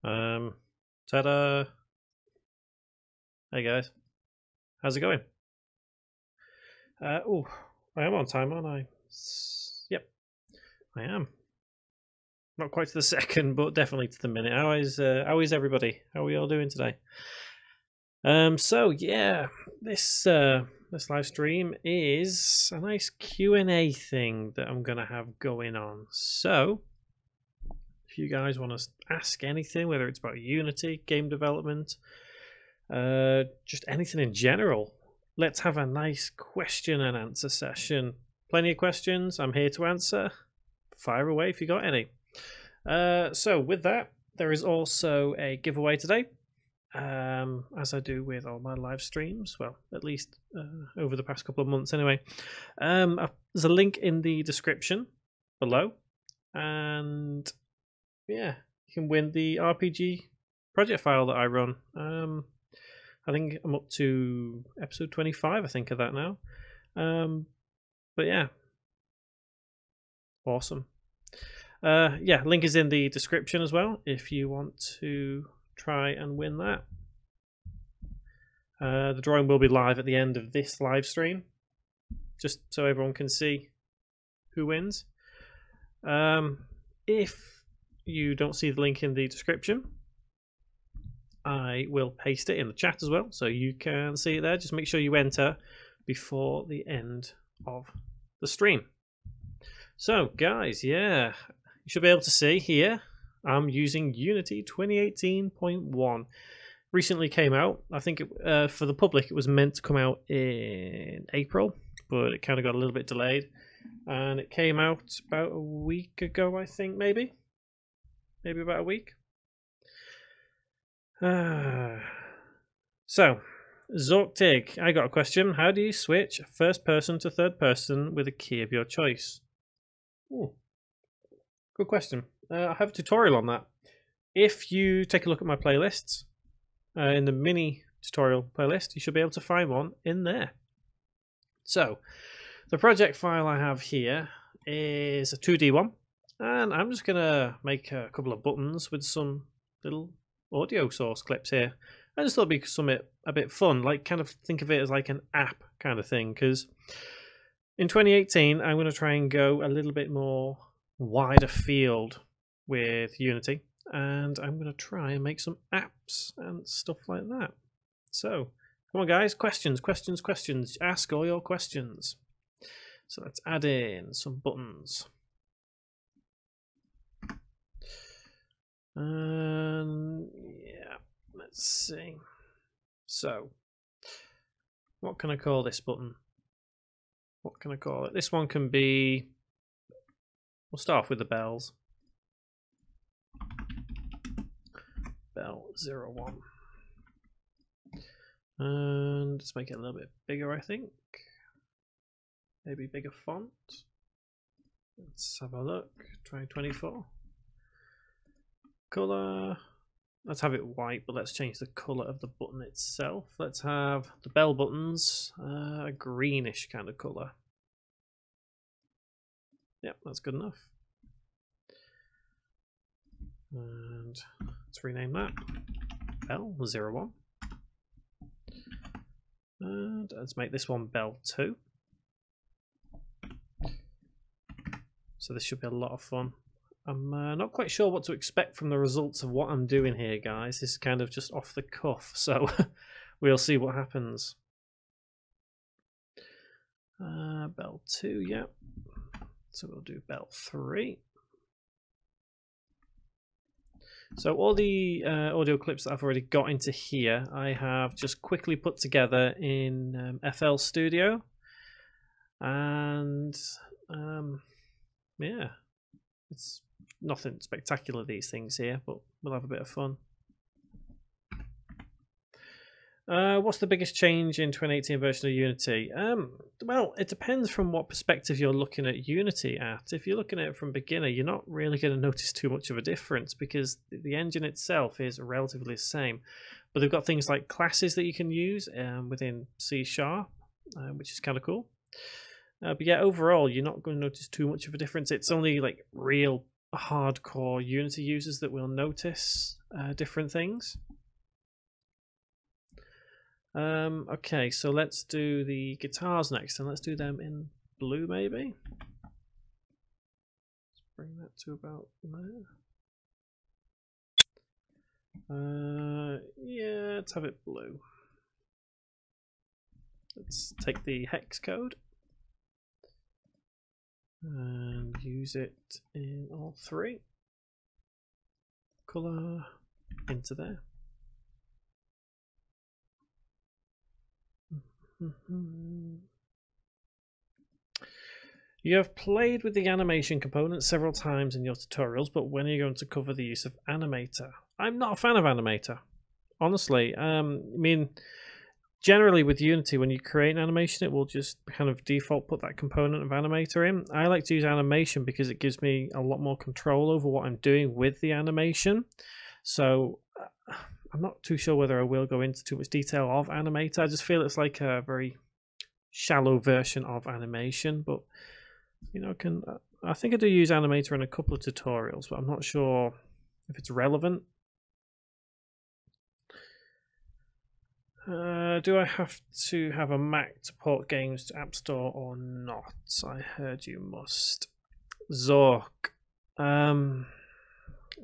Ta-da! Hey guys, how's it going? Oh, I am on time, aren't I? Yep, I am. Not quite to the second, but definitely to the minute. How is everybody? How are we all doing today? So yeah, this live stream is a nice Q&A thing that I'm gonna have going on. So if you guys want to ask anything, whether it's about Unity, game development, just anything in general, let's have a nice question and answer session. Plenty of questions. I'm here to answer. Fire away if you got any. So with that, there is also a giveaway today, as I do with all my live streams. Well, at least over the past couple of months, anyway. There's a link in the description below, and yeah, you can win the RPG project file that I run. I think I'm up to episode 25, I think, of that now. But yeah. Awesome. Yeah, link is in the description as well if you want to try and win that. The drawing will be live at the end of this live stream, just so everyone can see who wins. If you don't see the link in the description, I will paste it in the chat as well, so you can see it there. Just make sure you enter before the end of the stream. So, guys, yeah, you should be able to see here, I'm using Unity 2018.1. Recently came out. I think for the public, it was meant to come out in April, but it kind of got a little bit delayed. And it came out about a week ago, I think, maybe about a week. So, Zorktig, I got a question. How do you switch first person to third person with a key of your choice? Ooh, good question. I have a tutorial on that. If you take a look at my playlists, in the mini tutorial playlist, you should be able to find one in there. So, the project file I have here is a 2D one, and I'm just going to make a couple of buttons with some little audio source clips here. I just thought it'd be something a bit fun, like kind of think of it as like an app kind of thing, because in 2018 I'm going to try and go a little bit more wider field with Unity, and I'm going to try and make some apps and stuff like that. So come on guys, questions, ask all your questions. So let's add in some buttons. Yeah, let's see. So, what can I call this button? What can I call it? This one can be, we'll start off with the bells. Bell 01. And let's make it a little bit bigger, I think. Maybe bigger font. Let's have a look. Try 24. Color. Let's have it white, but let's change the color of the button itself. Let's have the bell buttons a greenish kind of color. Yep, that's good enough. And let's rename that Bell 01. And let's make this one Bell 2. So this should be a lot of fun. I'm not quite sure what to expect from the results of what I'm doing here, guys. This is kind of just off the cuff, so we'll see what happens. Bell 2, yeah. So we'll do Bell 3. So all the audio clips that I've already got into here, I have just quickly put together in FL Studio. And yeah, it's nothing spectacular, these things here, but we'll have a bit of fun. What's the biggest change in 2018 version of Unity? Well, it depends from what perspective you're looking at Unity at. If you're looking at it from beginner, you're not really going to notice too much of a difference because the engine itself is relatively the same. But they've got things like classes that you can use within C#, which is kind of cool. But yeah, overall, you're not going to notice too much of a difference. It's only like real hardcore Unity users that will notice different things. Okay, so let's do the guitars next, and let's do them in blue, maybe. Let's bring that to about there. Yeah, let's have it blue. Let's take the hex code and use it in all three. Color into there. You have played with the animation component several times in your tutorials, but when are you going to cover the use of Animator? I'm not a fan of Animator, honestly. I mean, generally with Unity, when you create an animation, it will just kind of default put that component of Animator in. I like to use animation because it gives me a lot more control over what I'm doing with the animation. So I'm not too sure whether I will go into too much detail of Animator. I just feel it's like a very shallow version of animation, but you know, I think I do use Animator in a couple of tutorials, but I'm not sure if it's relevant. Do I have to have a Mac to port games to App Store or not? I heard you must. Zork.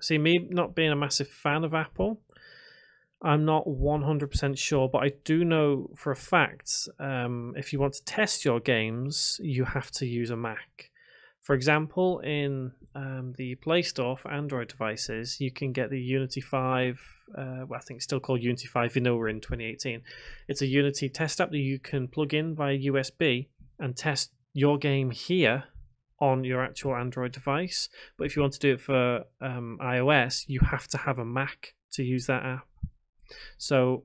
See, me not being a massive fan of Apple, I'm not 100% sure, but I do know for a fact if you want to test your games, you have to use a Mac. For example, in the Play Store for Android devices, you can get the Unity 5, well, I think it's still called Unity 5 Vanilla in 2018. It's a Unity test app that you can plug in via USB and test your game here on your actual Android device. But if you want to do it for iOS, you have to have a Mac to use that app. So,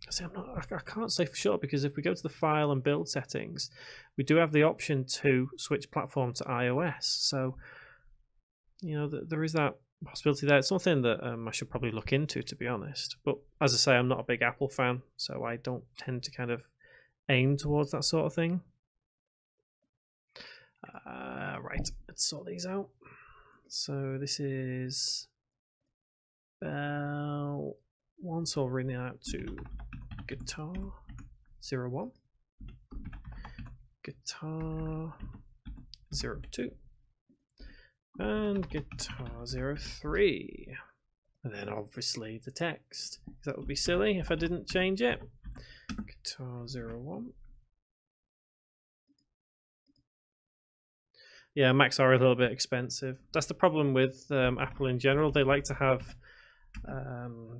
see, I can't say for sure, because if we go to the file and build settings, we do have the option to switch platform to iOS. So, you know, there is that possibility there. It's something that I should probably look into, to be honest. But as I say, I'm not a big Apple fan, so I don't tend to kind of aim towards that sort of thing. Right, let's sort these out. So this is Bell 1, so I'll ring it out to guitar 01, guitar 02, and guitar 03. And then obviously the text. That would be silly if I didn't change it. Guitar 01. Yeah, Macs are a little bit expensive. That's the problem with Apple in general. They like to have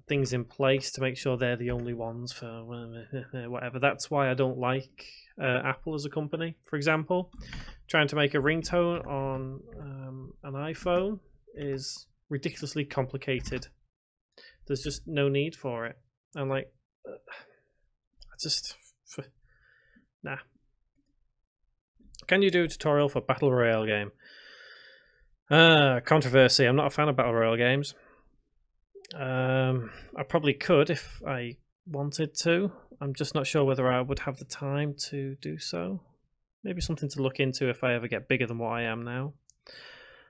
things in place to make sure they're the only ones for whatever. That's why I don't like Apple as a company. For example, trying to make a ringtone on an iPhone is ridiculously complicated. There's just no need for it. I'm like, I just nah. Can you do a tutorial for Battle Royale game? Controversy. I'm not a fan of Battle Royale games. I probably could if I wanted to. I'm just not sure whether I would have the time to do so. Maybe something to look into if I ever get bigger than what I am now.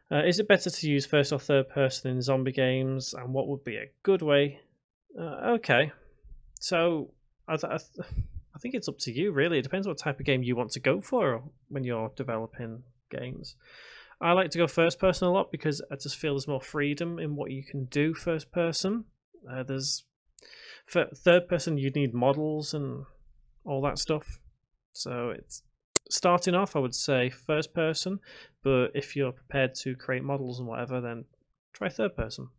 Is it better to use first or third person in zombie games, and what would be a good way? Okay, so I think it's up to you, really. It depends what type of game you want to go for when you're developing games. I like to go first person a lot because I just feel there's more freedom in what you can do first person. For third person, you need models and all that stuff. So it's starting off, I would say first person, but if you're prepared to create models and whatever, then try third person.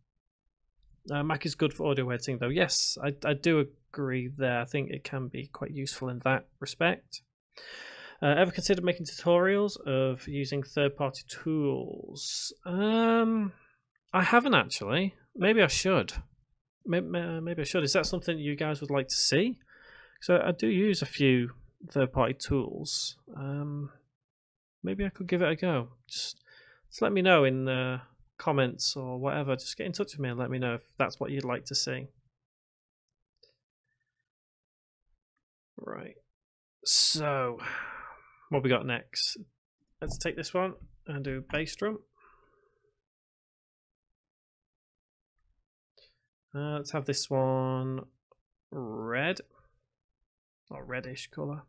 Mac is good for audio editing, though. Yes, I do agree there. I think it can be quite useful in that respect. Ever considered making tutorials of using third-party tools? I haven't actually. Maybe I should. Maybe I should. Is that something you guys would like to see? So I do use a few third-party tools. Maybe I could give it a go. Just let me know in comments or whatever. Just get in touch with me and let me know if that's what you'd like to see. Right. So, what we got next? Let's take this one and do bass drum. Let's have this one red, or reddish color.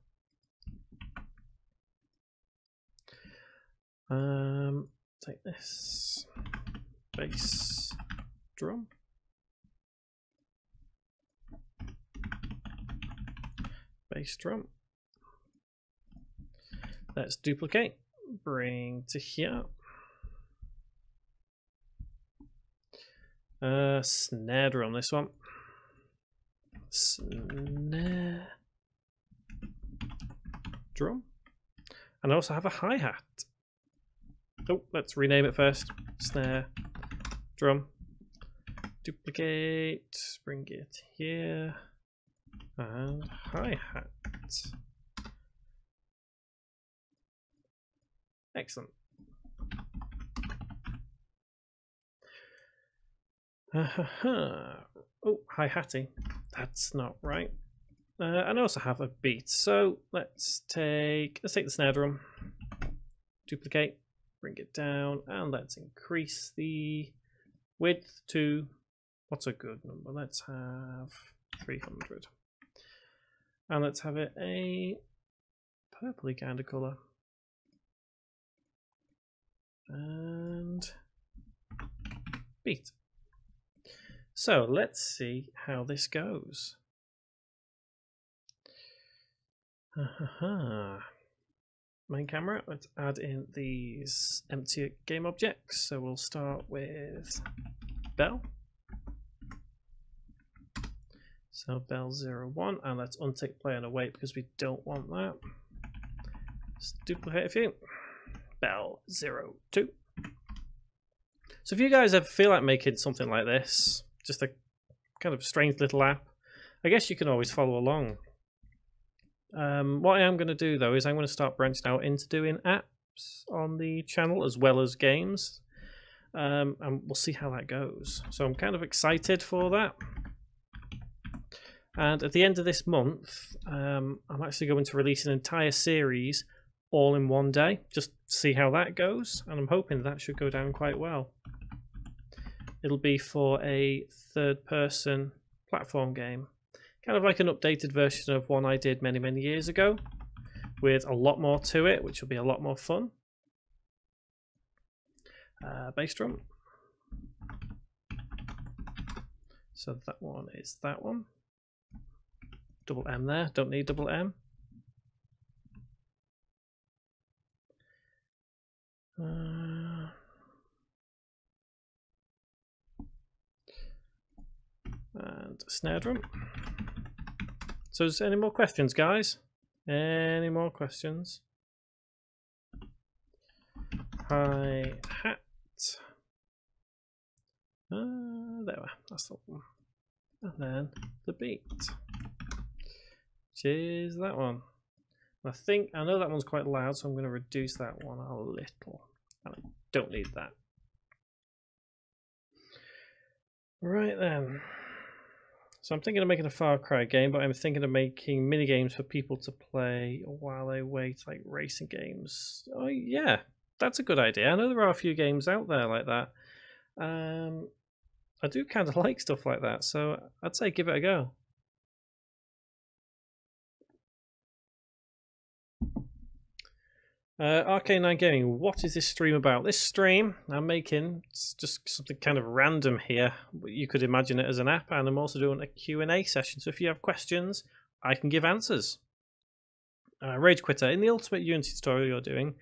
Take this bass drum. Bass drum. Let's duplicate. Bring to here. Snare drum, this one. Snare drum. And I also have a hi-hat. Oh, let's rename it first. Snare drum. Duplicate. Bring it here. And hi-hat. Excellent. Oh, hi-hatty. That's not right. And I also have a beat. So let's take the snare drum. Duplicate. Bring it down. And let's increase the width to... What's a good number? Let's have 300. And let's have it a purpley kind of colour. And beat. So let's see how this goes. Main camera, let's add in these empty game objects. So we'll start with bell. So bell 01, and let's untick play and await because we don't want that. Let's duplicate a few. Bell 02. So if you guys ever feel like making something like this, just a kind of strange little app, I guess you can always follow along. What I am going to do though is I'm going to start branching out into doing apps on the channel as well as games, and we'll see how that goes. So I'm kind of excited for that. And at the end of this month, I'm actually going to release an entire series all in one day, just to see how that goes, and I'm hoping that should go down quite well. It'll be for a third-person platform game, kind of like an updated version of one I did many years ago, with a lot more to it, which will be a lot more fun. Bass drum. So that one is that one. Double M there, don't need double M. And snare drum. So is there any more questions, guys? Any more questions? Hi-hat. There we are, that's the one. And then the beat, which is that one. I know that one's quite loud, so I'm going to reduce that one a little. And I don't need that. Right then. So I'm thinking of making a Far Cry game, but I'm thinking of making mini games for people to play while they wait, like racing games. Oh yeah, that's a good idea. I know there are a few games out there like that. I do kind of like stuff like that, so I'd say give it a go. Arcane9 Gaming, what is this stream about? This stream I'm making, it's just something kind of random here. You could imagine it as an app, and I'm also doing a Q&A session, so if you have questions, I can give answers. Rage Quitter, in the Ultimate Unity tutorial you're doing,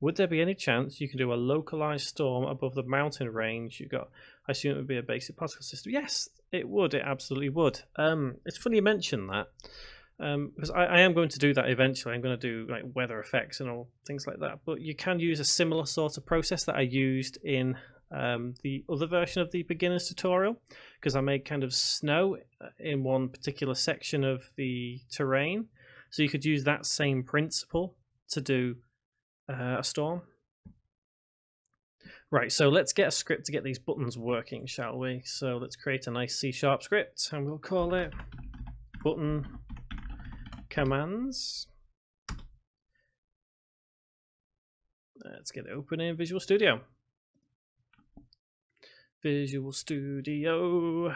would there be any chance you can do a localized storm above the mountain range you got? I assume it would be a basic particle system. Yes, it would. It absolutely would. It's funny you mention that. Because I am going to do that eventually. I'm going to do like weather effects and all things like that. But you can use a similar sort of process that I used in the other version of the beginner's tutorial, because I made kind of snow in one particular section of the terrain. So you could use that same principle to do a storm. Right, so let's get a script to get these buttons working, shall we? So let's create a nice C# script, and we'll call it button commands. Let's get it open in Visual Studio. Visual Studio.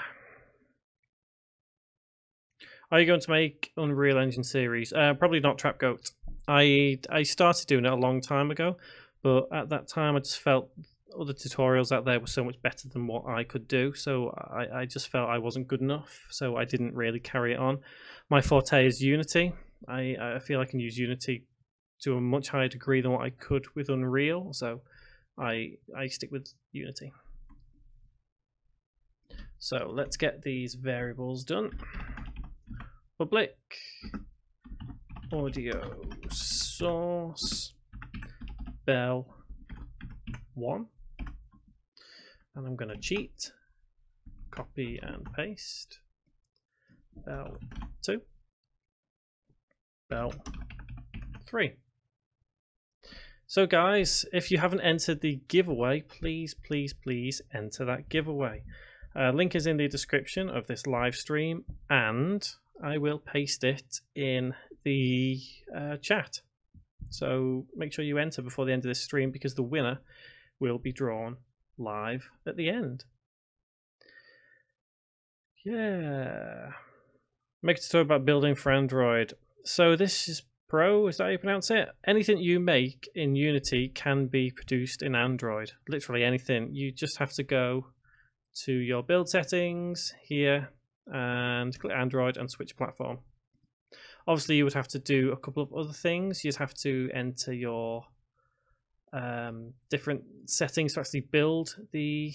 Are you going to make Unreal Engine series? Probably not Trapgoat. I started doing it a long time ago, but at that time I just felt other tutorials out there were so much better than what I could do, so I just felt I wasn't good enough, so I didn't really carry it on. My forte is Unity. I feel I can use Unity to a much higher degree than what I could with Unreal, so I stick with Unity. So let's get these variables done. Public audio source bell 1, and I'm going to cheat, copy and paste bell 2, bell 3. So guys, if you haven't entered the giveaway, please enter that giveaway. Link is in the description of this live stream, and I will paste it in the chat. So make sure you enter before the end of this stream, because the winner will be drawn live at the end. Yeah. Make a tutorial about building for Android. So this is Pro, is that how you pronounce it? Anything you make in Unity can be produced in Android. Literally anything. You just have to go to your build settings here and click Android and switch platform. Obviously you would have to do a couple of other things. You'd have to enter your different settings to actually build the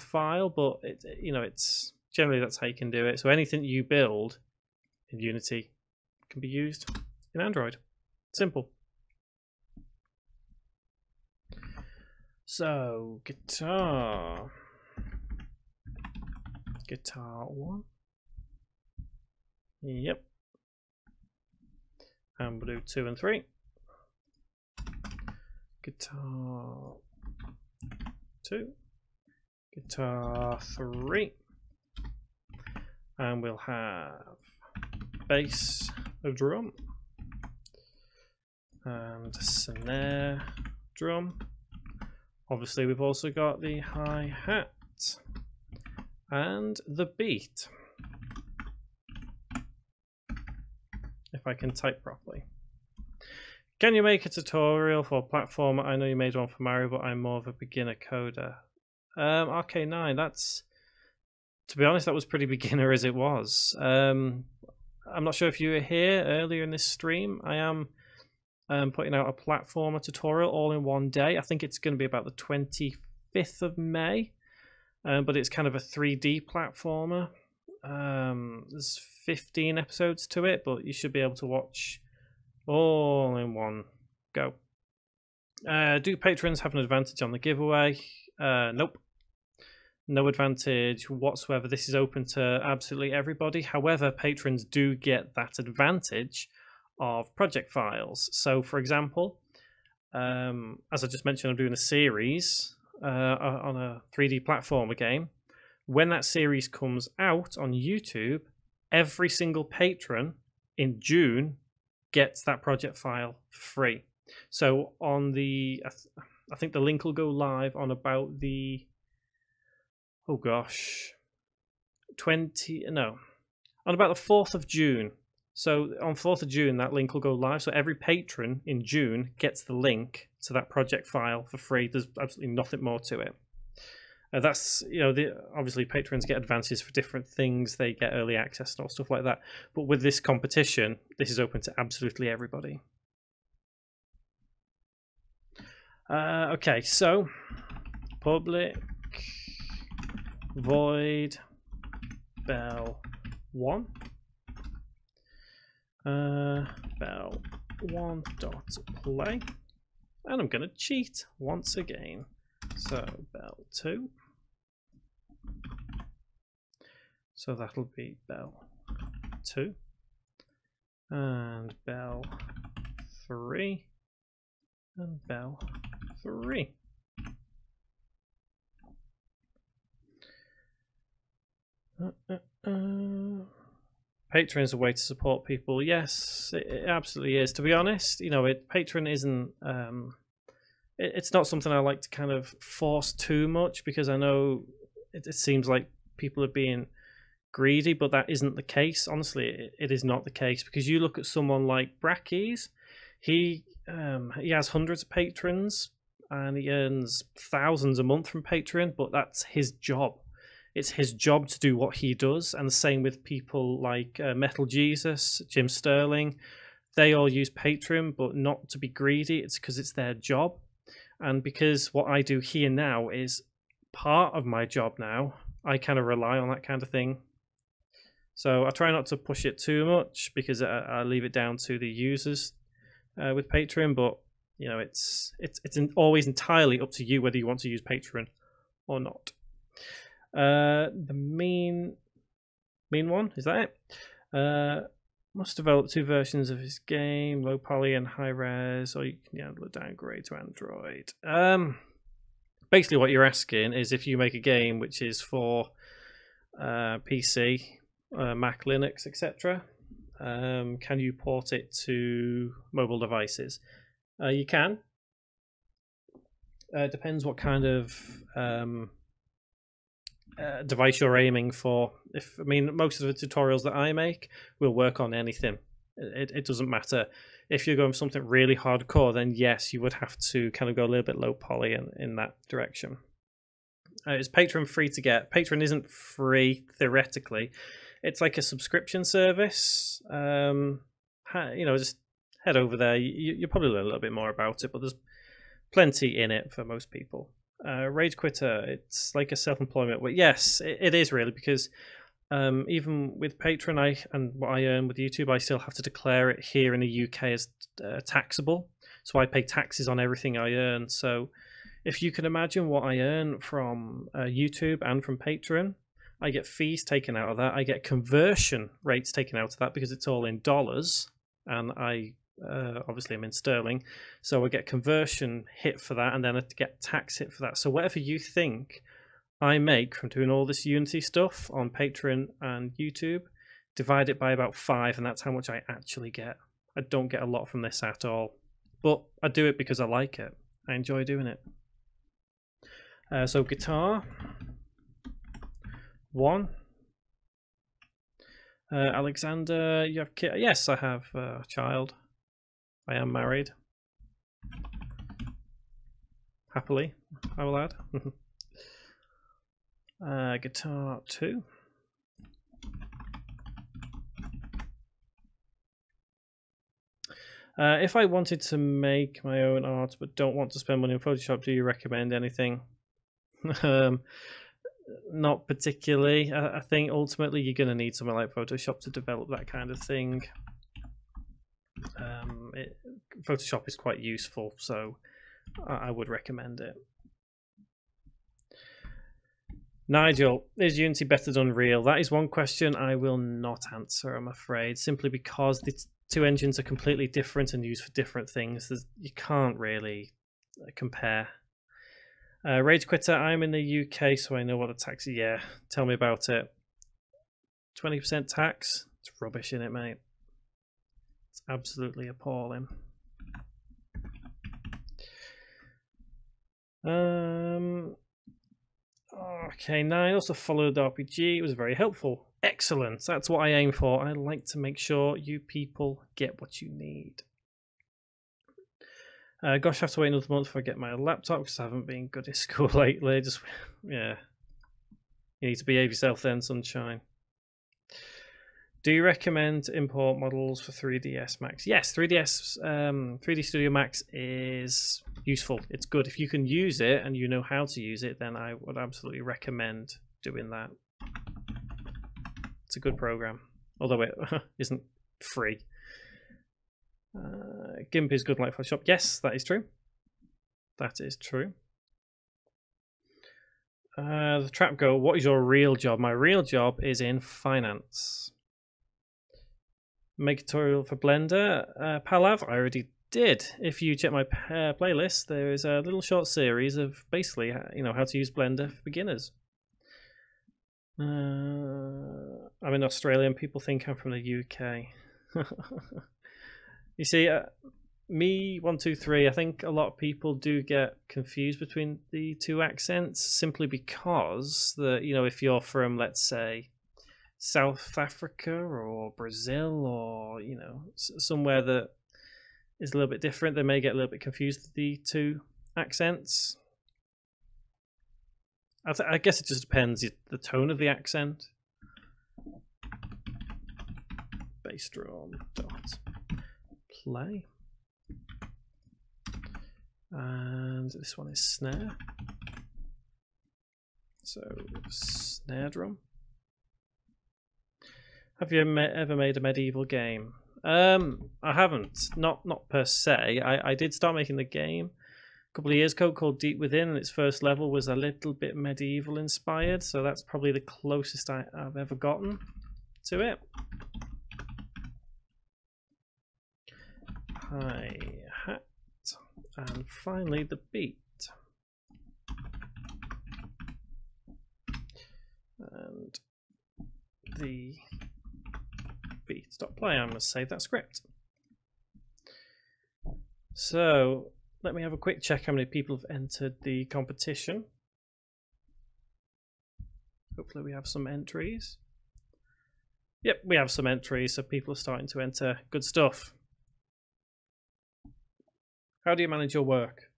file, but it's generally that's how you can do it. So anything you build in Unity can be used in Android. Simple. So guitar 1. Yep. And we'll do 2 and 3. Guitar 2. Guitar 3. And we'll have bass, a drum, and snare drum. Obviously we've also got the hi-hat and the beat, if I can type properly. Can you make a tutorial for platformer? I know you made one for Mario, but I'm more of a beginner coder. RK9, that's, to be honest, that was pretty beginner as it was. I'm not sure if you were here earlier in this stream. I am putting out a platformer tutorial all in one day. I think it's going to be about the 25th of May, but it's kind of a 3D platformer. There's 15 episodes to it, but you should be able to watch all in one go. Do patrons have an advantage on the giveaway? Nope. No advantage whatsoever. This is open to absolutely everybody. However, patrons do get that advantage of project files. So for example, as I just mentioned, I'm doing a series on a 3D platformer game. When that series comes out on YouTube, every single patron in June gets that project file free. So on the, I think the link will go live on about the, oh gosh, on about the 4th of June. So on 4th of June, that link will go live. So every patron in June gets the link to that project file for free. There's absolutely nothing more to it. That's, obviously patrons get advances for different things. They get early access and all stuff like that. But with this competition, this is open to absolutely everybody. Okay, so public void bell 1. Bell 1 dot play, and I'm going to cheat once again. So bell 2. So that'll be bell 2 and bell 3 and bell 3. Patreon is a way to support people. Yes, it absolutely is. To be honest, Patreon isn't. It's not something I like to kind of force too much, because I know it seems like people are being greedy, but that isn't the case. Honestly, it is not the case, because you look at someone like Brackeys. He has hundreds of patrons and he earns thousands a month from Patreon, but that's his job. It's his job to do what he does. And the same with people like Metal Jesus, Jim Sterling. They all use Patreon, but not to be greedy. It's because it's their job. And because what I do here now is part of my job now, I kind of rely on that kind of thing. So I try not to push it too much, because I leave it down to the users with Patreon. But you know, it's always entirely up to you whether you want to use Patreon or not. The mean one, is that it? Must develop 2 versions of his game, low poly and high res, or you can handle a downgrade to Android. Basically what you're asking is if you make a game which is for PC, Mac, Linux, etc., can you port it to mobile devices? You can. Depends what kind of device you're aiming for. I mean, most of the tutorials that I make will work on anything. It doesn't matter. If you're going for something really hardcore, then yes, you would have to kind of go a little bit low poly in that direction. Is Patreon free to get? Patreon isn't free theoretically. It's like a subscription service. You know, just head over there. You'll probably learn a little bit more about it, but there's plenty in it for most people. Rage Quitter, it's like a self-employment. Well, yes, it is really, because even with Patreon and what I earn with YouTube, I still have to declare it here in the UK as taxable. So I pay taxes on everything I earn. So if you can imagine what I earn from YouTube and from Patreon, I get fees taken out of that. I get conversion rates taken out of that because it's all in dollars, and I obviously I'm in sterling, so I get conversion hit for that, and then I get tax hit for that. So whatever you think I make from doing all this Unity stuff on Patreon and YouTube, divide it by about 5, and that's how much I actually get. I don't get a lot from this at all, but I do it because I like it. I enjoy doing it. So guitar 1. Alexander, you have kids? Yes, I have a child. I am married. Happily, I will add. Guitar 2. If I wanted to make my own art but don't want to spend money on Photoshop, do you recommend anything? Not particularly. I think ultimately you're going to need something like Photoshop to develop that kind of thing. Photoshop is quite useful, so I would recommend it. Nigel, is Unity better than Unreal? That is one question I will not answer, I'm afraid, simply because the 2 engines are completely different and used for different things. You can't really compare. Rage Quitter, I'm in the UK, so I know what the tax is. Yeah, tell me about it. 20% tax? It's rubbish, isn't it, mate? It's absolutely appalling. Okay, 9 also followed RPG. It was very helpful. Excellent. That's what I aim for. I like to make sure you people get what you need. Gosh, I have to wait another month before I get my laptop because I haven't been good at school lately. Just, yeah. You need to behave yourself then, sunshine. Do you recommend import models for 3ds Max? Yes, 3D Studio Max is useful. It's good. If you can use it and you know how to use it, then I would absolutely recommend doing that. It's a good program, although it isn't free. GIMP is good like Photoshop. Yes, that is true. That is true. The trap go, what is your real job? My real job is in finance. Make a tutorial for Blender. Palav, I already did. If you check my playlist, there is a little short series of basically, how to use Blender for beginners. I'm in Australia and people think I'm from the UK. You see, me 1, 2, 3. I think a lot of people do get confused between the 2 accents simply because if you're from, let's say, South Africa or Brazil, or somewhere that is a little bit different, they may get a little bit confused with the two accents. I guess it just depends the tone of the accent. Bass drum dot play, and this one is snare. So snare drum. Have you ever made a medieval game? I haven't. Not per se. I did start making the game a couple of years ago called Deep Within, and its first level was a little bit medieval inspired, so that's probably the closest I've ever gotten to it. Hi-hat, and finally the beat. And the beat.play. I'm going to save that script. So let me have a quick check how many people have entered the competition. Hopefully we have some entries. Yep, we have some entries, so people are starting to enter. Good stuff. How do you manage your work?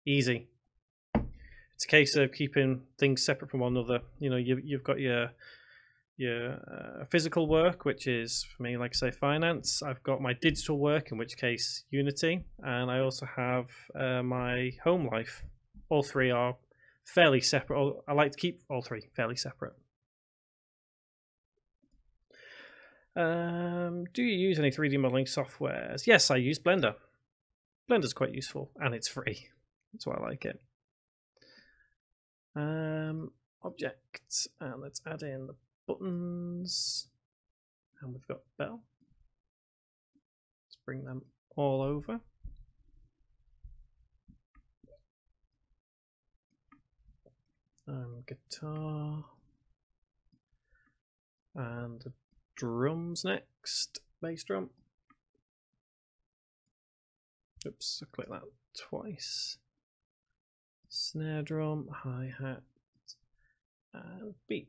Easy. It's a case of keeping things separate from one another. You've got your physical work, which is, for me, like I say, finance. I've got my digital work, in which case Unity, and I also have my home life. All three are fairly separate. I like to keep all three fairly separate. Do you use any 3D modeling softwares? Yes, I use Blender. Blender's quite useful, and it's free. That's why I like it. Object, and let's add in the buttons, and we've got bell. Let's bring them all over. Guitar, and the drums next. Bass drum. Oops, I clicked that twice. Snare drum, hi-hat, and beat.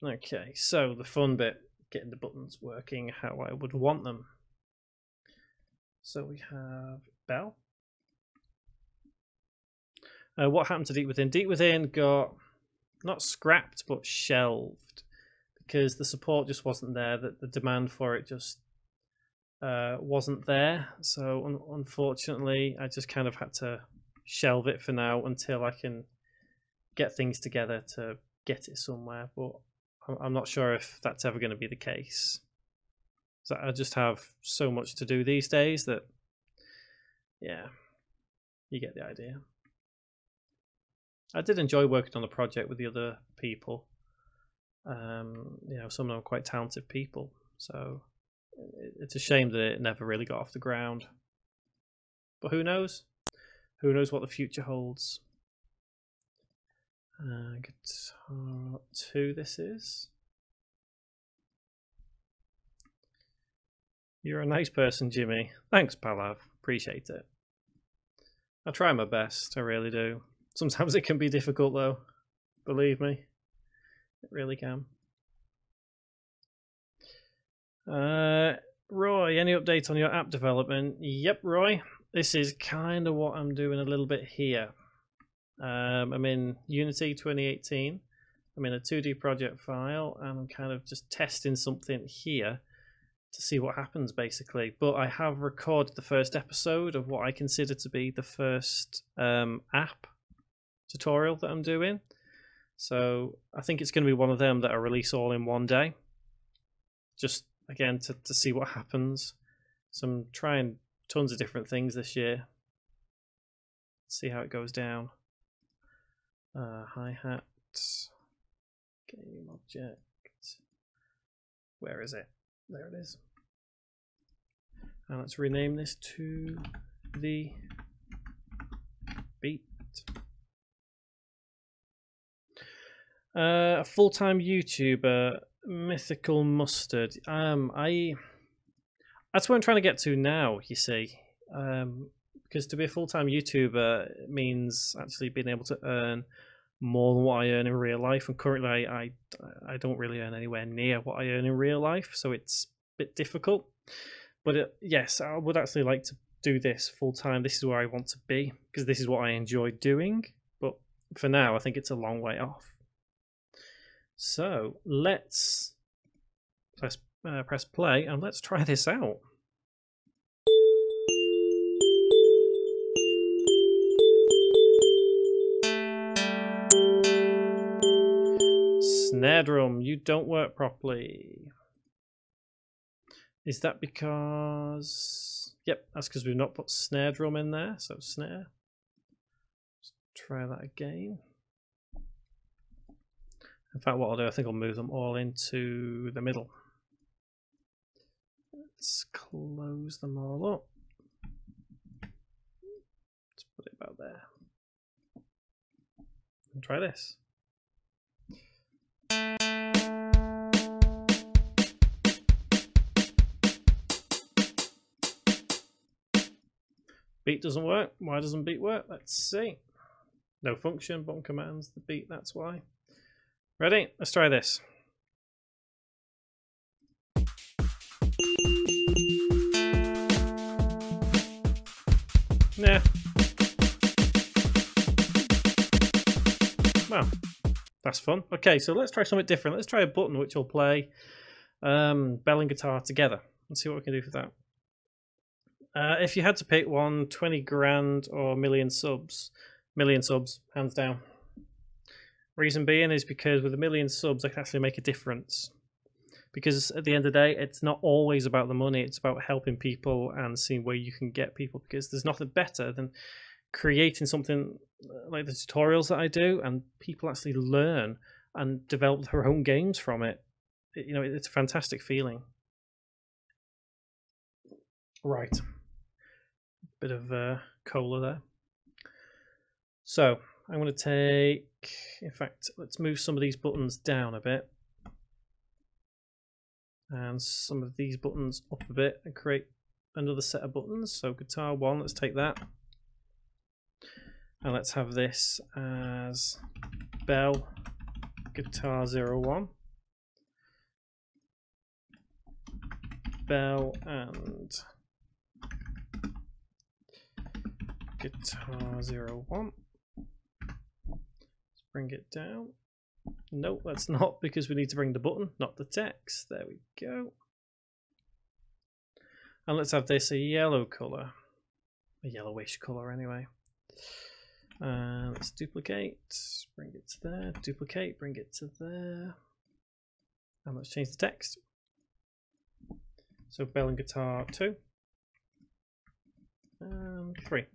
Okay, so the fun bit, getting the buttons working how I would want them. So we have bell. What happened to Deep Within? Deep Within got not scrapped but shelved because the support just wasn't there. That the demand for it just wasn't there. So unfortunately, I just kind of had to shelve it for now until I can get things together to get it somewhere. But I'm not sure if that's ever going to be the case. So I just have so much to do these days that, yeah, you get the idea. I did enjoy working on the project with the other people. Some of them are quite talented people. So it's a shame that it never really got off the ground. But who knows? Who knows what the future holds? Guitar 2 this is. You're a nice person, Jimmy. Thanks, Palav. Appreciate it. I try my best, I really do. Sometimes it can be difficult though. Believe me. It really can. Roy, any update on your app development? Yep, Roy. This is kind of what I'm doing a little bit here. I'm in Unity 2018. I'm in a 2D project file, and I'm kind of just testing something here to see what happens, basically. But I have recorded the first episode of what I consider to be the first app tutorial that I'm doing. So I think it's going to be one of them that I release all in one day. Just, again, to see what happens. So I'm trying tons of different things this year. See how it goes down. Hi-hat, game object, where is it? There it is. And let's rename this to the beat. A full-time YouTuber, Mythical Mustard. That's what I'm trying to get to now, you see. Because to be a full-time YouTuber means actually being able to earn more than what I earn in real life, and currently I don't really earn anywhere near what I earn in real life, so it's a bit difficult. But yes, I would actually like to do this full time. This is where I want to be because this is what I enjoy doing. But for now, I think it's a long way off. So let's press play and let's try this out. Snare drum, you don't work properly. Is that because... Yep, that's because we've not put snare drum in there. So snare. Let's try that again. In fact, what I'll do, I think I'll move them all into the middle. Let's close them all up. Let's put it about there. And try this. Beat doesn't work. Why doesn't beat work? Let's see. No function, button commands, the beat, that's why. Ready? Let's try this. Yeah. Well, that's fun. Okay, so let's try something different. Let's try a button which will play bell and guitar together. Let's see what we can do for that. If you had to pick one, 20 grand or million subs, hands down. Reason being is because with a million subs, I can actually make a difference. Because at the end of the day, it's not always about the money. It's about helping people and seeing where you can get people. Because there's nothing better than creating something like the tutorials that I do, and people actually learn and develop their own games from it. You know, it's a fantastic feeling. Right. Bit of cola there. So I'm going to take, in fact, let's move some of these buttons down a bit and some of these buttons up a bit and create another set of buttons. So guitar 1, let's take that, and let's have this as bell guitar 01, bell and guitar 01. Let's bring it down. Nope, that's not, because we need to bring the button, not the text. There we go. And let's have this a yellow color, a yellowish color anyway. Let's duplicate, bring it to there, duplicate, bring it to there, and let's change the text. So bell and guitar 2 and 3.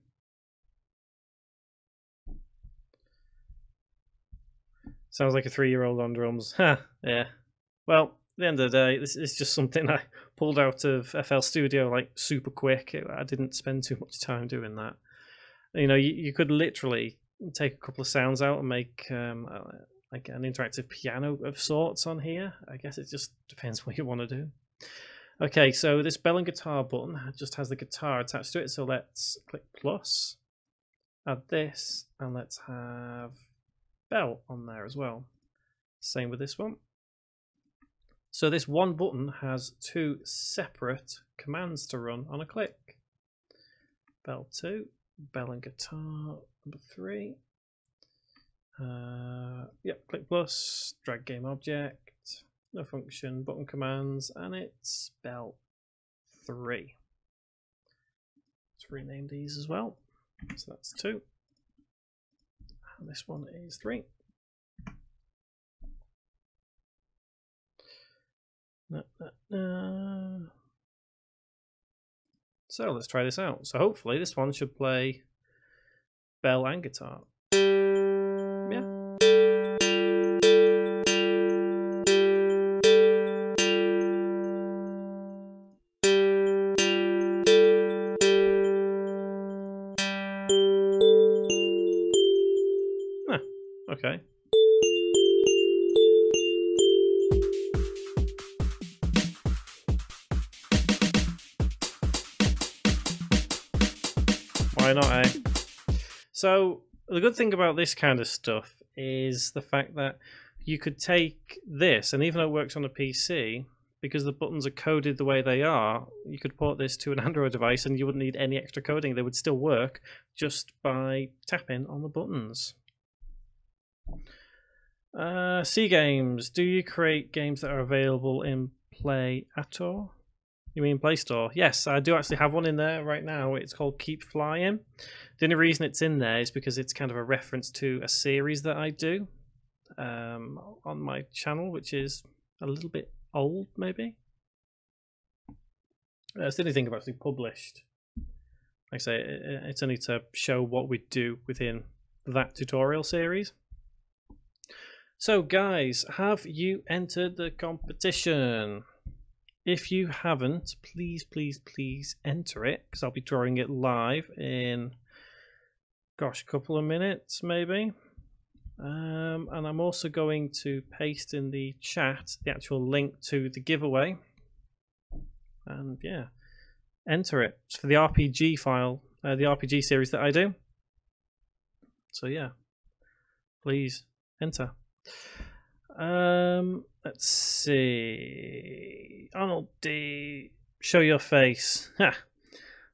Sounds like a 3-year-old on drums. Ha, yeah. Well, at the end of the day, this is just something I pulled out of FL Studio like super quick. I didn't spend too much time doing that. You know, you could literally take a couple of sounds out and make like an interactive piano of sorts on here. I guess it just depends what you want to do. Okay, so this bell and guitar button just has the guitar attached to it. So let's click plus, add this, and let's have bell on there as well. Same with this one. So this one button has 2 separate commands to run on a click. Bell 2, bell and guitar number 3. Yep, click plus, drag game object, no function, button commands, and it's bell 3. Let's rename these as well. So that's 2. And this one is 3. So let's try this out. So hopefully this one should play bell and guitar. Yeah. Okay. Why not, eh? So the good thing about this kind of stuff is the fact that you could take this, and even though it works on a PC, because the buttons are coded the way they are, you could port this to an Android device and you wouldn't need any extra coding. They would still work just by tapping on the buttons. C Games, do you create games that are available in Play at all? You mean Play Store? Yes, I do actually have one in there right now. It's called Keep Flying. The only reason it's in there is because it's kind of a reference to a series that I do on my channel, which is a little bit old, maybe. It's the only thing I've actually published. Like I say, it's only to show what we do within that tutorial series. So guys, have you entered the competition? If you haven't, please enter it, because I'll be drawing it live in, gosh, a couple of minutes maybe. And I'm also going to paste in the chat the actual link to the giveaway. And yeah, enter it. It's for the RPG file, the RPG series that I do. So yeah, please enter. Let's see. Arnold D, show your face. Ha,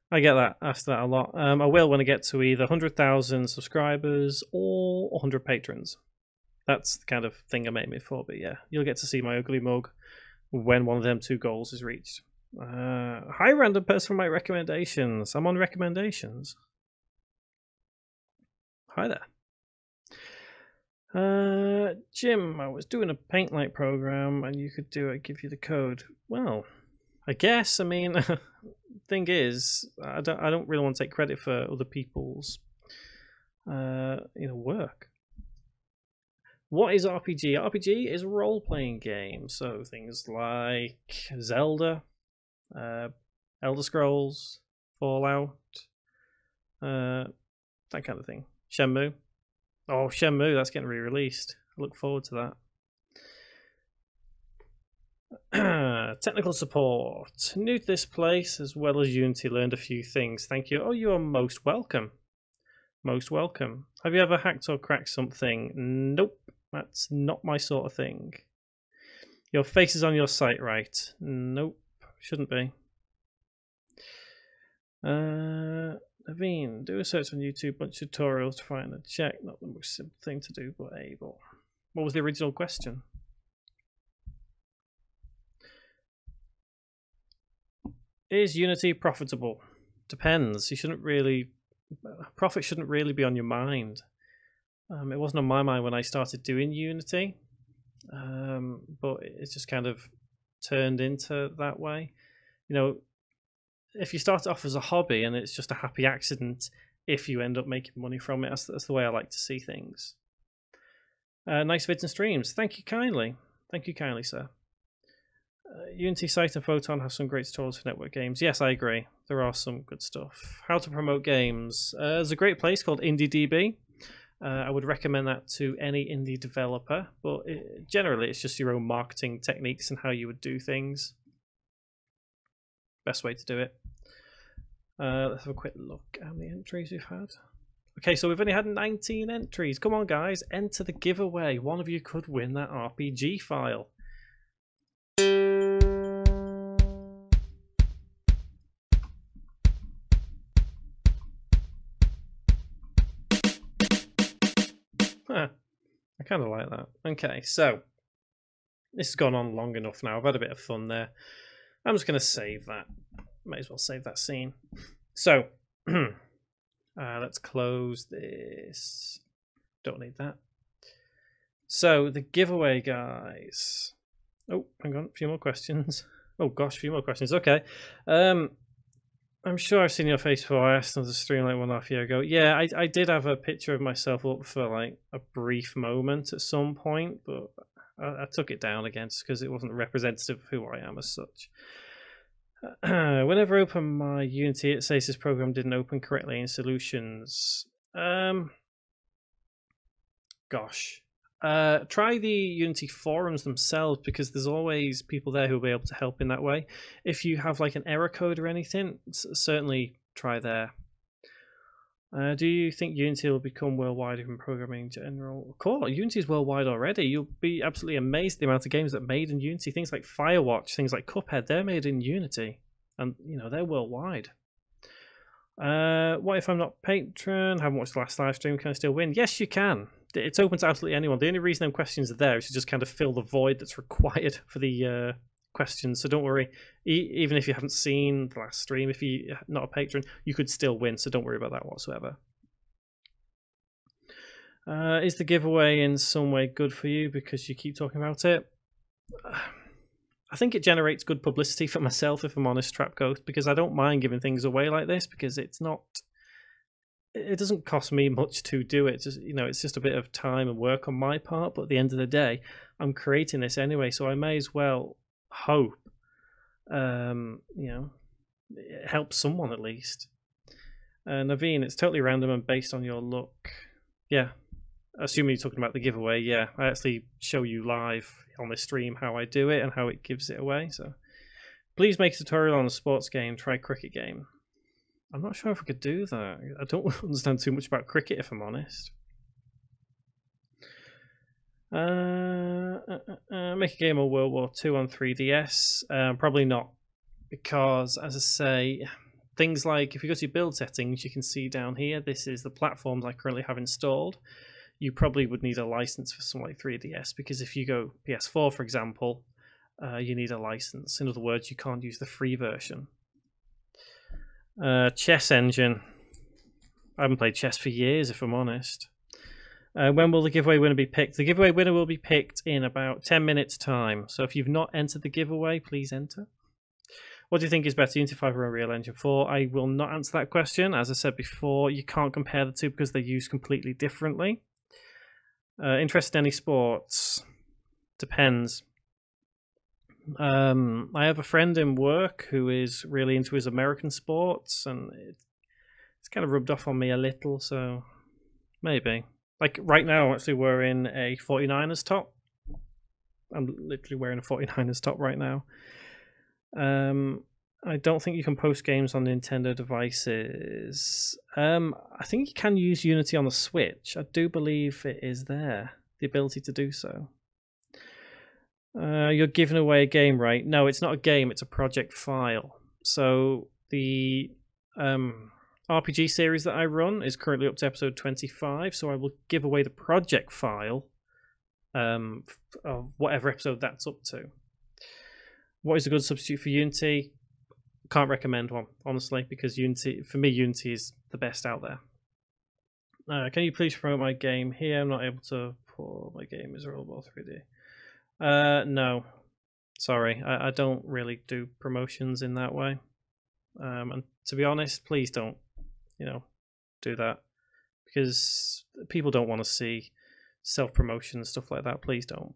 I get that, asked that a lot. I will when I get to either 100,000 subscribers or 100 patrons. That's the kind of thing I'm aiming for, but yeah, you'll get to see my ugly mug when one of them two goals is reached. Hi, random person for my recommendations. I'm on recommendations. Hi there. Jim, I was doing a Paintlight program and you could do it, give you the code. Well, I guess, I mean, thing is, I don't really want to take credit for other people's work. What is RPG? RPG is a role-playing game, so things like Zelda, Elder Scrolls, Fallout, that kind of thing. Shenmue. Oh, Shenmue, that's getting re-released. I look forward to that. Technical support. New to this place as well as Unity, learned a few things. Thank you. Oh, you are most welcome. Most welcome. Have you ever hacked or cracked something? Nope, that's not my sort of thing. Your face is on your site, right? Nope, shouldn't be. Naveen, do a search on YouTube, bunch of tutorials to find and check. Not the most simple thing to do, but able. What was the original question? Is Unity profitable? Depends. You shouldn't really. Profit shouldn't really be on your mind. It wasn't on my mind when I started doing Unity, but it's just kind of turned into that way. You know, if you start off as a hobby and it's just a happy accident, if you end up making money from it, that's the way I like to see things. Nice vids and streams. Thank you kindly. Thank you kindly, sir. Unity Site and Photon have some great tutorials for network games. Yes, I agree. There are some good stuff. How to promote games. There's a great place called IndieDB. I would recommend that to any indie developer, but generally it's just your own marketing techniques and how you would do things. Best way to do it. Let's have a quick look at how many entries we've had. Okay, so we've only had 19 entries. Come on, guys, enter the giveaway. One of you could win that RPG file. I kind of like that. Okay, so this has gone on long enough now. I've had a bit of fun there. I'm just going to save that. Might as well save that scene. So, let's close this. Don't need that. So, the giveaway, guys. Oh, hang on. A few more questions. Oh, gosh, a few more questions. Okay. I'm sure I've seen your face before. I asked on the stream like 1.5 years ago. Yeah, I did have a picture of myself up for like a brief moment at some point, but I took it down again just because it wasn't representative of who I am as such. Whenever I open my Unity, it says this program didn't open correctly in solutions. Gosh. Try the Unity forums themselves, because there's always people there who'll be able to help in that way. If you have like an error code or anything, certainly try there. Do you think Unity will become worldwide in programming in general? Cool, Unity is worldwide already. You'll be absolutely amazed at the amount of games that are made in Unity. Things like Firewatch, things like Cuphead, they're made in Unity. And, you know, they're worldwide. What if I'm not patron? Haven't watched the last live stream? Can I still win? Yes, you can. It's open to absolutely anyone. The only reason them questions are there is to just kind of fill the void that's required for the questions. So don't worry. Even if you haven't seen the last stream, if you're not a patron, you could still win. So don't worry about that whatsoever. Is the giveaway in some way good for you because you keep talking about it? I think it generates good publicity for myself, if I'm honest, Trapghost, because I don't mind giving things away like this because it doesn't cost me much to do it. Just, you know, it's just a bit of time and work on my part, but at the end of the day, I'm creating this anyway, so I may as well hope, you know, it helps someone at least. Naveen, it's totally random and based on your luck. Yeah, assuming you're talking about the giveaway, yeah, I actually show you live on the stream how I do it and how it gives it away. So please make a tutorial on a sports game, try cricket game. I'm not sure if I could do that. I don't understand too much about cricket, if I'm honest. Make a game of World War II on 3DS. Probably not, because as I say, things like if you go to your build settings, you can see down here, this is the platforms I currently have installed. You probably would need a license for something like 3DS, because if you go PS4, for example, you need a license. In other words, you can't use the free version. Chess Engine. I haven't played chess for years, if I'm honest. When will the giveaway winner be picked? The giveaway winner will be picked in about 10 minutes' time. So if you've not entered the giveaway, please enter. What do you think is better, Unity 5 or Unreal Engine 4? I will not answer that question. As I said before, you can't compare the two because they're used completely differently. Interest in any sports? Depends. I have a friend in work who is really into his American sports, and it's kind of rubbed off on me a little, so maybe. Like right now, I'm actually wearing a 49ers top. I'm literally wearing a 49ers top right now. I don't think you can post games on Nintendo devices. I think you can use Unity on the Switch. I do believe it is there, the ability to do so. You're giving away a game, right? No, it's not a game, it's a project file. So the RPG series that I run is currently up to episode 25, so I will give away the project file of whatever episode that's up to. What is a good substitute for Unity? Can't recommend one, honestly, because Unity, for me, Unity is the best out there. Can you please promote my game here? I'm not able to pull my game is Rollerball 3D. No, sorry, I don't really do promotions in that way. And to be honest, please don't, do that, because people don't want to see self-promotion and stuff like that. Please don't.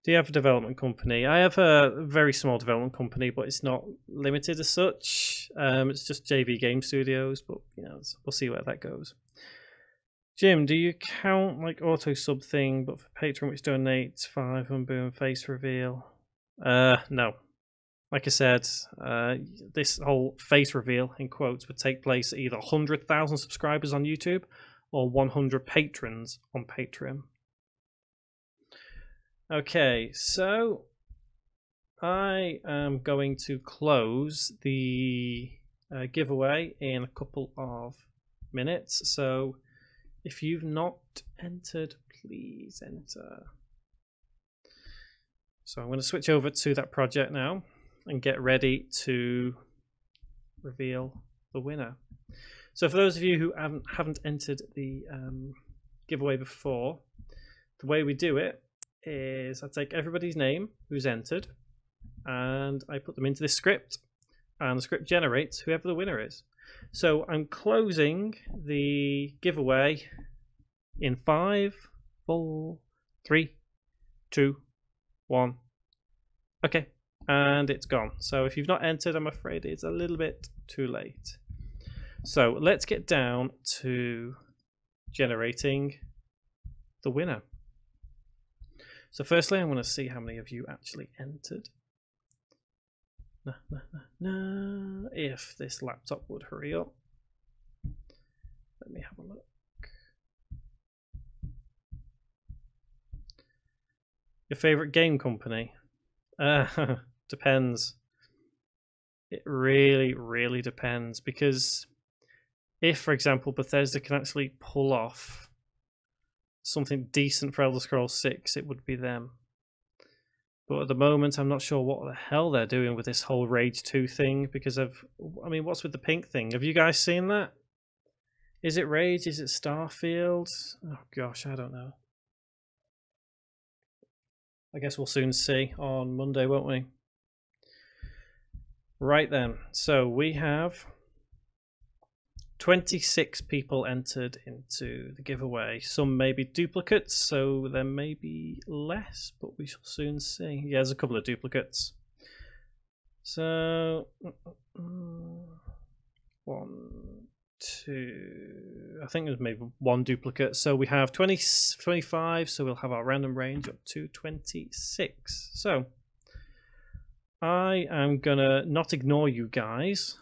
Do you have a development company? I have a very small development company, but it's not limited as such. It's just JV Game Studios, but we'll see where that goes. Jim, do you count like auto sub thing, but for Patreon which donates 5 and boom face reveal? No. Like I said, this whole face reveal in quotes would take place at either 100,000 subscribers on YouTube or 100 patrons on Patreon. Okay, so I am going to close the giveaway in a couple of minutes. So if you've not entered, please enter. So I'm going to switch over to that project now and get ready to reveal the winner. So for those of you who haven't entered the giveaway before, the way we do it is I take everybody's name who's entered and I put them into this script, and the script generates whoever the winner is. So I'm closing the giveaway in 5, 4, 3, 2, 1. Okay, and it's gone. So if you've not entered, I'm afraid it's a little bit too late. So let's get down to generating the winner. So firstly, I'm going to see how many of you actually entered. If this laptop would hurry up. Let me have a look. Your favorite game company? Depends. It really, really depends, because if, for example, Bethesda can actually pull off something decent for Elder Scrolls 6, it would be them. But at the moment, I'm not sure what the hell they're doing with this whole Rage 2 thing, because I mean, what's with the pink thing? Have you guys seen that? Is it Rage? Is it Starfield? Oh gosh, I don't know. I guess we'll soon see on Monday, won't we? Right then, so we have 26 people entered into the giveaway. Some may be duplicates, so there may be less, but we shall soon see. Yeah, there's a couple of duplicates. So, 1, 2, I think there's maybe one duplicate. So we have 25, so we'll have our random range up to 26. So, I am gonna not ignore you guys,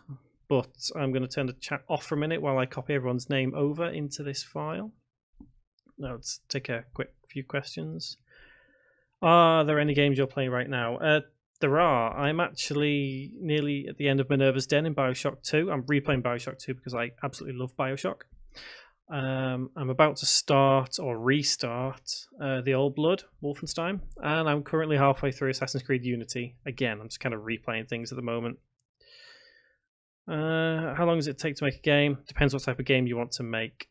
but I'm going to turn the chat off for a minute while I copy everyone's name over into this file. Now let's take a quick few questions. Are there any games you're playing right now? There are. I'm actually nearly at the end of Minerva's Den in Bioshock 2. I'm replaying Bioshock 2 because I absolutely love Bioshock. I'm about to start or restart the Old Blood, Wolfenstein, and I'm currently halfway through Assassin's Creed Unity. Again, I'm just kind of replaying things at the moment. How long does it take to make a game? Depends what type of game you want to make.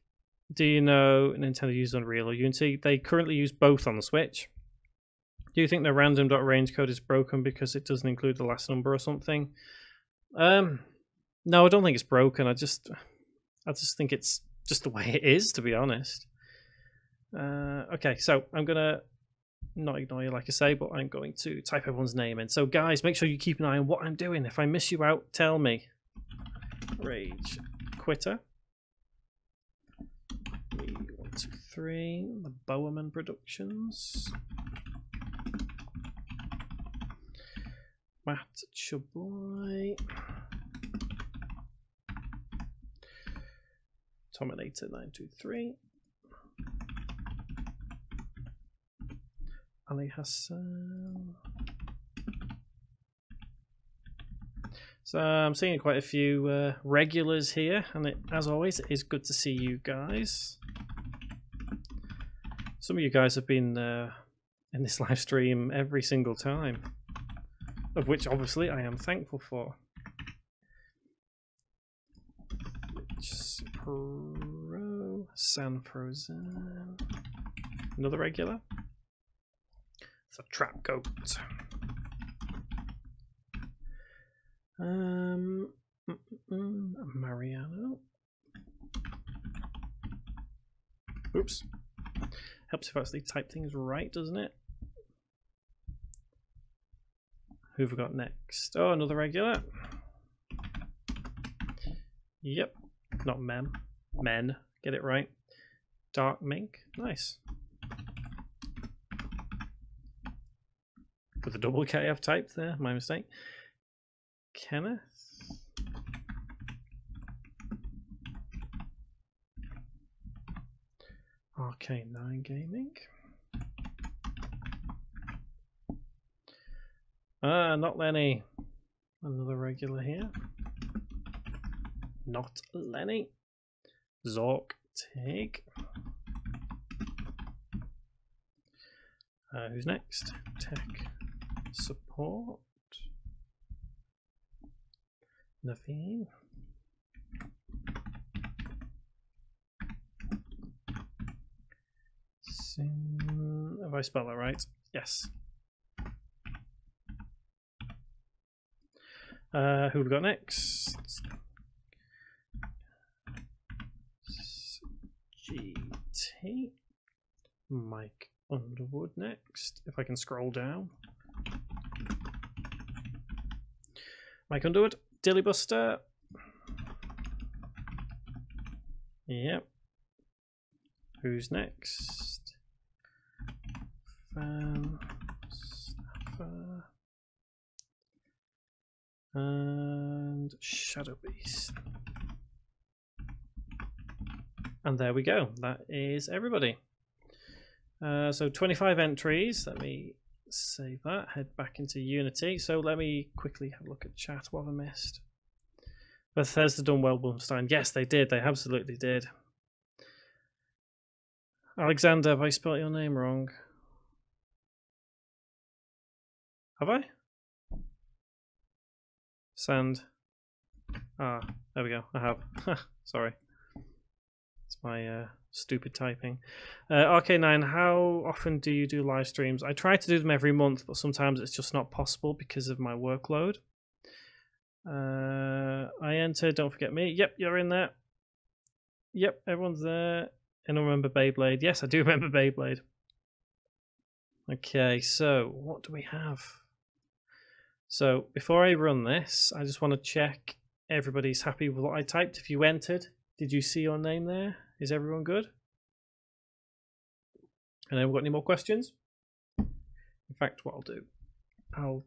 Do you know Nintendo uses Unreal or Unity? They currently use both on the Switch. Do you think the random.range code is broken because it doesn't include the last number or something? No, I don't think it's broken. I just think it's just the way it is, to be honest. Okay, so I'm gonna not ignore you, like I say, but I'm going to type everyone's name in. So guys, make sure you keep an eye on what I'm doing. If I miss you out, tell me. Rage Quitter. 1, 2, 3. The Bowerman Productions. Matt Chuboy. Tominator 923. Ali Hassan. So I'm seeing quite a few regulars here, and as always, it is good to see you guys. Some of you guys have been in this live stream every single time, of which obviously I am thankful for. Pro San Frozen, another regular. It's a trap goat. Mariano. Oops. Helps if I actually type things right, doesn't it? Who have we got next? Oh, another regular. Yep. Not mem. Men. Get it right. Dark Mink. Nice. With a double K I've typed there. My mistake. Kenneth. Arcane9 Gaming. Not Lenny. Another regular here. Not Lenny. Zork Tig. Who's next? Tech Support. Naveen. Have I spelled that right? Yes. Who have we got next? GT. Mike Underwood next. If I can scroll down. Mike Underwood. Dillybuster. Yep. Who's next? Fan Snapper. And Shadow Beast. And there we go. That is everybody. So 25 entries. Let me save that. Head back into Unity. So let me quickly have a look at chat. What have I missed? Bethesda done well, Wolfenstein. Yes, they did. They absolutely did. Alexander, have I spelled your name wrong? Have I? Sand. Ah, there we go. I have. Sorry. It's my stupid typing. RK9, how often do you do live streams? I try to do them every month, but sometimes it's just not possible because of my workload. I enter, don't forget me. Yep, you're in there. Yep, everyone's there. And I remember Beyblade. Yes, I do remember Beyblade. Okay, so what do we have? So before I run this, I just want to check everybody's happy with what I typed. If you entered, did you see your name there? Is everyone good? And then we've got any more questions? In fact, what I'll do, I'll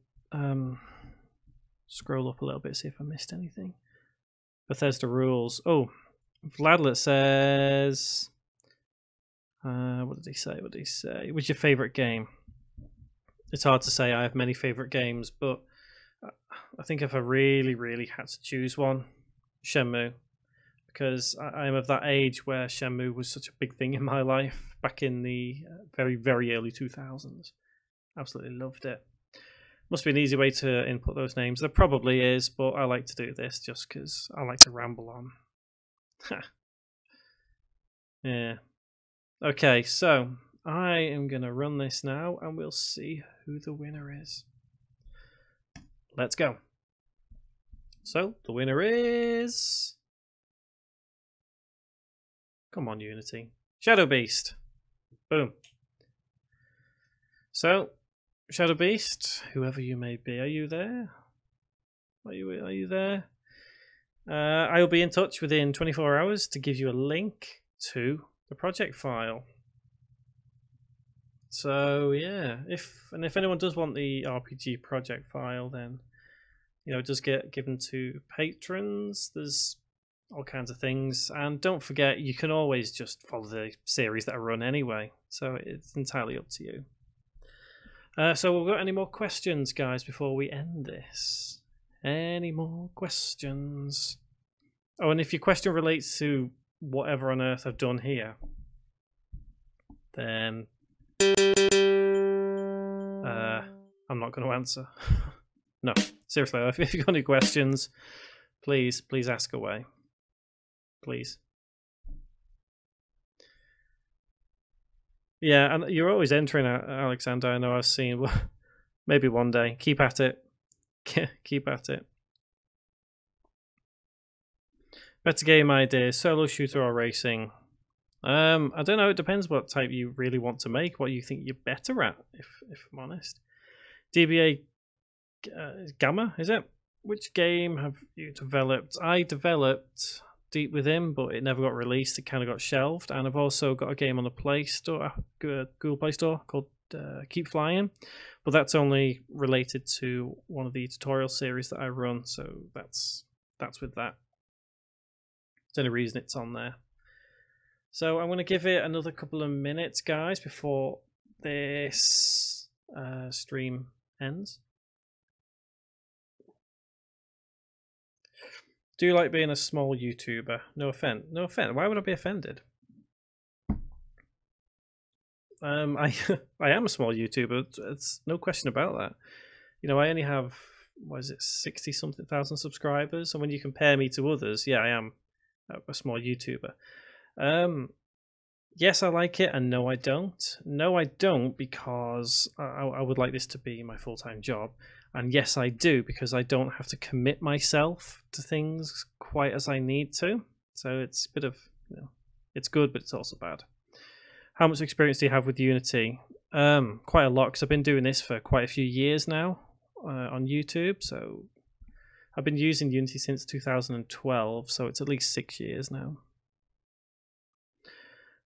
scroll up a little bit, see if I missed anything. Bethesda rules. Oh, Vladlet says, what did he say? What did he say? What's your favorite game? It's hard to say. I have many favorite games, but I think if I really had to choose one, Shenmue, because I am of that age where Shenmue was such a big thing in my life back in the very early 2000s. Absolutely loved it. Must be an easy way to input those names. There probably is, but I like to do this just because I like to ramble on. Yeah. Okay, so I am going to run this now and we'll see who the winner is. Let's go. So, the winner is... Come on, Unity. Shadow Beast. Boom. So, Shadow Beast, whoever you may be, are you there? Are you there? I will be in touch within 24 hours to give you a link to the project file. So yeah, if anyone does want the RPG project file, then it does get given to patrons. There's all kinds of things, and don't forget you can always just follow the series that I run anyway. So it's entirely up to you. So we've got any more questions, guys, before we end this? Any more questions? Oh, and if your question relates to whatever on earth I've done here, then I'm not going to answer. No, seriously, if you've got any questions, please ask away. Please. Yeah, and you're always entering, Alexander. I know I've seen. Maybe one day. Keep at it. Keep at it. Better game idea: solo shooter or racing? I don't know. It depends what type you really want to make. What you think you're better at, if I'm honest. DBA Gamma, is it? Which game have you developed? I developed Deep Within, but it never got released. It kind of got shelved. And I've also got a game on the Play Store, Google Play Store, called Keep Flying, but that's only related to one of the tutorial series that I run. So that's with that. There's any reason it's on there. So I'm going to give it another couple of minutes, guys, before this stream ends. Do you like being a small YouTuber? No offense. No offense. Why would I be offended? I am a small YouTuber. It's no question about that. I only have, 60-something thousand subscribers, and when you compare me to others, yeah, I am a small YouTuber. Yes, I like it, and no, I don't. No, I don't, because I would like this to be my full-time job. And yes, I do, because I don't have to commit myself to things quite as I need to. So it's a bit of, it's good, but it's also bad. How much experience do you have with Unity? Quite a lot, because I've been doing this for quite a few years now on YouTube. So I've been using Unity since 2012, so it's at least 6 years now.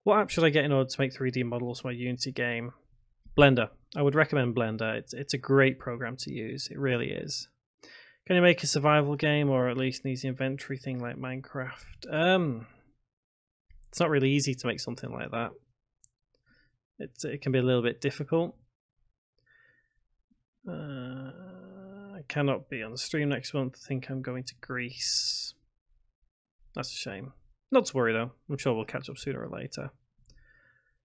What app should I get in order to make 3D models for my Unity game? Blender. I would recommend Blender. It's a great program to use. It really is. Can you make a survival game, or at least an easy inventory thing like Minecraft? It's not really easy to make something like that. It can be a little bit difficult. I cannot be on the stream next month. I think I'm going to Greece. That's a shame. Not to worry though. I'm sure we'll catch up sooner or later.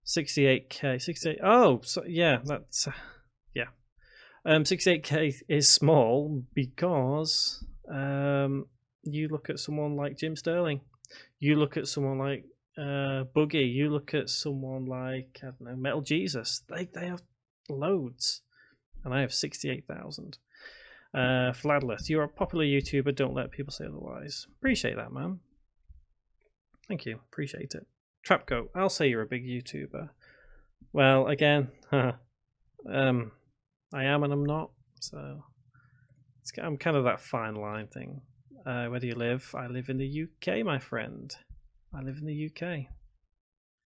68k, 68. Oh, so yeah, that's yeah. 68k is small because you look at someone like Jim Sterling, you look at someone like Boogie, you look at someone like, I don't know, Metal Jesus. They have loads, and I have 68,000. Fladless, you're a popular YouTuber. Don't let people say otherwise. Appreciate that, man. Thank you. Appreciate it. Trapgoat, I'll say you're a big YouTuber. Well, again, I am and I'm not. So I'm kind of that fine line thing. Where do you live? I live in the UK, my friend. I live in the UK.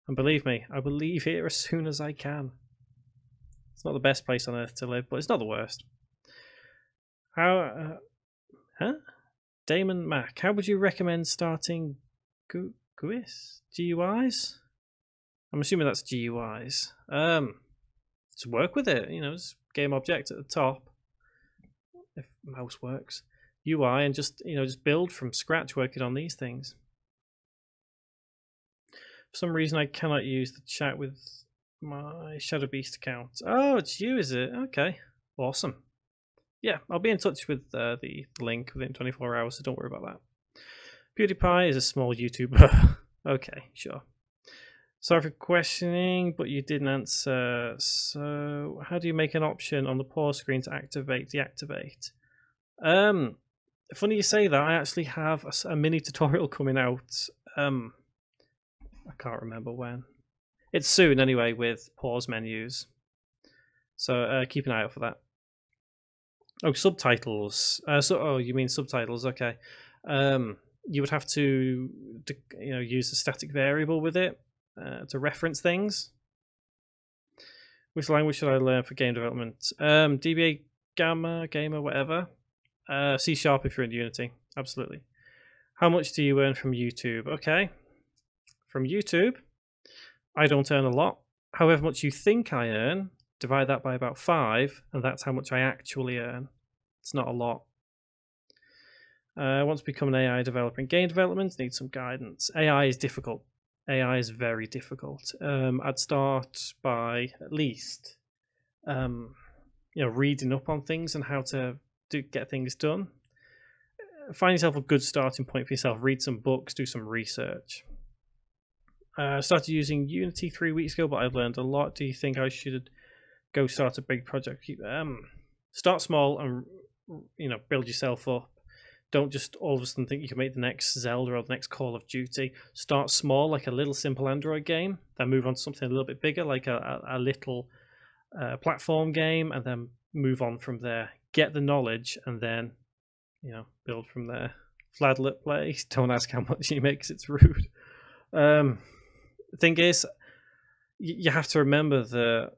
And believe me, I will leave here as soon as I can. It's not the best place on earth to live, but it's not the worst. How, Damon Mack, how would you recommend starting GUIs? I'm assuming that's GUIs. Just work with it, you know, just game object at the top, if mouse works. UI, and just, you know, just build from scratch working on these things. For some reason I cannot use the chat with my Shadow Beast account. Oh, it's you, is it? Okay, awesome. Yeah, I'll be in touch with the link within 24 hours, so don't worry about that. PewDiePie is a small YouTuber. Okay, sure. Sorry for questioning, but you didn't answer. So, how do you make an option on the pause screen to activate, deactivate? Funny you say that. I actually have a mini tutorial coming out. I can't remember when. It's soon anyway, with pause menus. So keep an eye out for that. Oh, subtitles. Oh, you mean subtitles? Okay. You would have to, you know, use a static variable with it to reference things. Which language should I learn for game development? DBA, Gamma, Gamer, whatever. C# if you're in Unity. Absolutely. How much do you earn from YouTube? Okay. From YouTube, I don't earn a lot. However much you think I earn, divide that by about 5, and that's how much I actually earn. It's not a lot. I want to become an AI developer in game development. Need some guidance. AI is difficult. AI is very difficult. I'd start by at least, you know, reading up on things and how to get things done. Find yourself a good starting point for yourself. Read some books. Do some research. Started using Unity 3 weeks ago, but I've learned a lot. Do you think I should go start a big project? Start small and, you know, build yourself up. Don't just all of a sudden think you can make the next Zelda or the next Call of Duty. Start small, like a little simple Android game, then move on to something a little bit bigger, like a little platform game, and then move on from there. Get the knowledge, and then, you know, build from there. Fladlet plays. Don't ask how much he makes. It's rude. The thing is, you have to remember that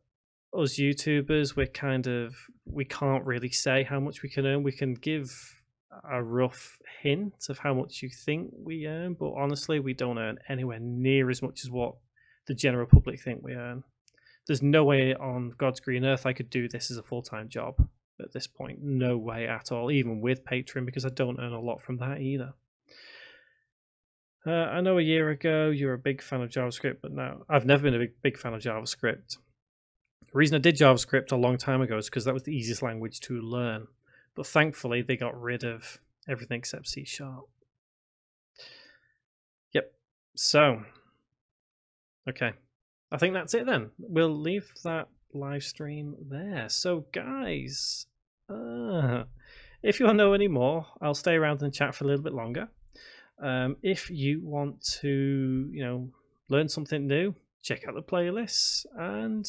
us YouTubers, we can't really say how much we can earn. We can give a rough hint of how much you think we earn, but honestly, we don't earn anywhere near as much as what the general public think we earn. There's no way on God's green earth I could do this as a full-time job at this point. No way at all, even with Patreon, because I don't earn a lot from that either. I know a year ago you were a big fan of JavaScript, but now I've never been a big fan of JavaScript. The reason I did JavaScript a long time ago is because that was the easiest language to learn. But thankfully, they got rid of everything except C#. Yep. So, okay. I think that's it then. We'll leave that live stream there. So, guys, if you want to know any more, I'll stay around and chat for a little bit longer. If you want to, you know, learn something new, check out the playlists. And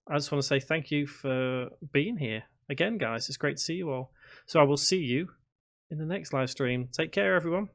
I just want to say thank you for being here. Again, guys, it's great to see you all. So I will see you in the next live stream. Take care, everyone.